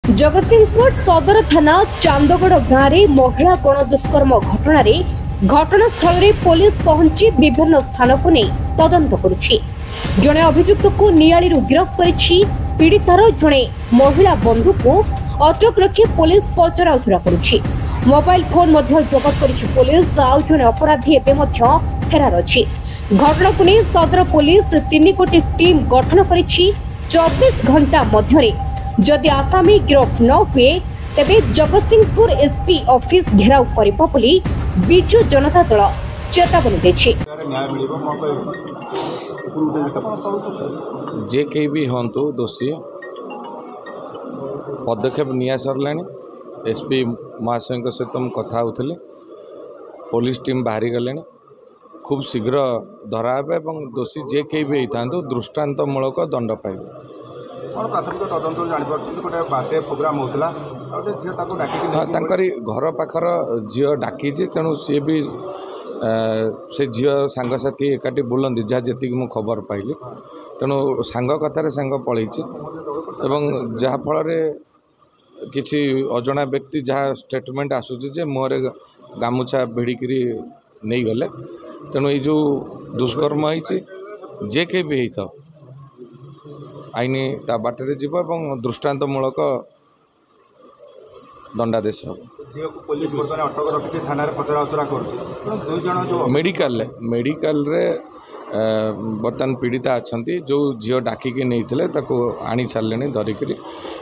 जगतसिंहपुर सदर थाना चांदगड़ गाँव में महिला गण दुष्कर्म घटनास्थल में पुलिस पहुंची विभिन्न स्थान को नहीं तदंत करुछि। जड़े अभियुक्त को नियाली गिरफ्त करिछि। पीड़ितार जड़े महिला बंधु को अटक रखी पुलिस पचराउचरा करुछि। मोबाइल फोन जबत करिछि पुलिस। आउ जड़े अपराधी एवं फेरार अछि। घटना को नहीं सदर पुलिस 3 गोटी टीम गठन करिछि। 24 घंटा मध्य जदि आसामी गिरफ न हुए तेबे जगतसिंहपुर एसपी ऑफिस घेराव करिबो बोली बिजु जनता दल चेतावनी देछि। जे के भी हंतु दोषी पदक्षेप निया सरलानी। एसपी महाशय सहित कथा होते पुलिस टीम बाहरी गले खूब शीघ्र धरा एवं दोषी जे के भी था दृष्टांतमूलक दंड पाइबे। घर पाखर झील डाकी तेणु सी भी से झील सांगसाथी एकाठी बुलंदी जहाँ जी मु खबर पाइली तेणु सांग कथार सांग पलि जहाँफल किसी अजना व्यक्ति जहाँ स्टेटमेंट आसूचे मुहरे गामुछा भिड़िकी नहीं गले तेणु ये जो दुष्कर्म होती जे के भी होता आईन ता बाटर जीव और दृष्टांतमूलक दंडादेश हम मेडिकल बर्तमान पीड़िता अच्छा जो झील डाकिकी नहीं आनी सारे धरिकी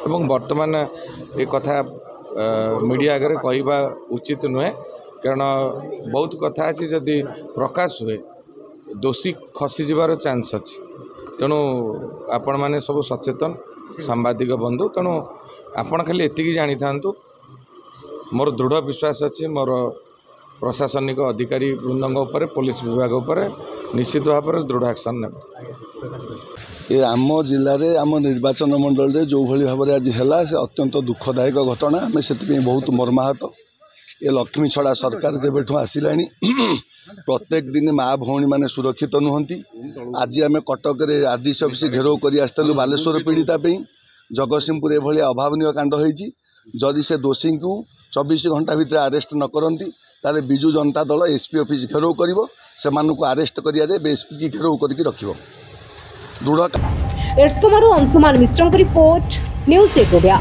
बर्तमान ये कथा मीडिया आगे कहवा उचित नुहे कारण बहुत कथा अच्छी जदि प्रकाश हुए दोषी खसी जीवार चांस अच्छी तेणु आपण मैंने सब सचेतन सांबादिक बंधु तेणु आपण खाली एतिकी जानी थांतु मोर दृढ़ विश्वास अच्छी मोर प्रशासनिक अधिकारी वृंदों उपर पुलिस विभाग उपर निश्चित भाव में दृढ़ एक्शन ने ये आम जिले में आम निर्वाचन मंडल में जो भाई भाव में आज है से अत्यंत दुखदायक घटना आम से बहुत मर्माहत। ये लक्ष्मी छड़ा सरकार जब आसला प्रत्येक दिन माँ भौणी मैंने सुरक्षित नुहति। आज आम कटक आदिश ऑफिस घेराव कर आसलु बालेश्वर पीड़िता जगतसिंहपुर ये अभावन कांड होती जदि से दोषी को 24 घंटा भितर अरेस्ट न करती ताले बिजु जनता दल एसपी ऑफिस घेराव कर अरेस्ट करिया एसपी की घेराव करके रखिबो दृढ़। एटसोमारू अंशुमान मिश्र रिपोर्ट न्यूज़ 8 ओडिया।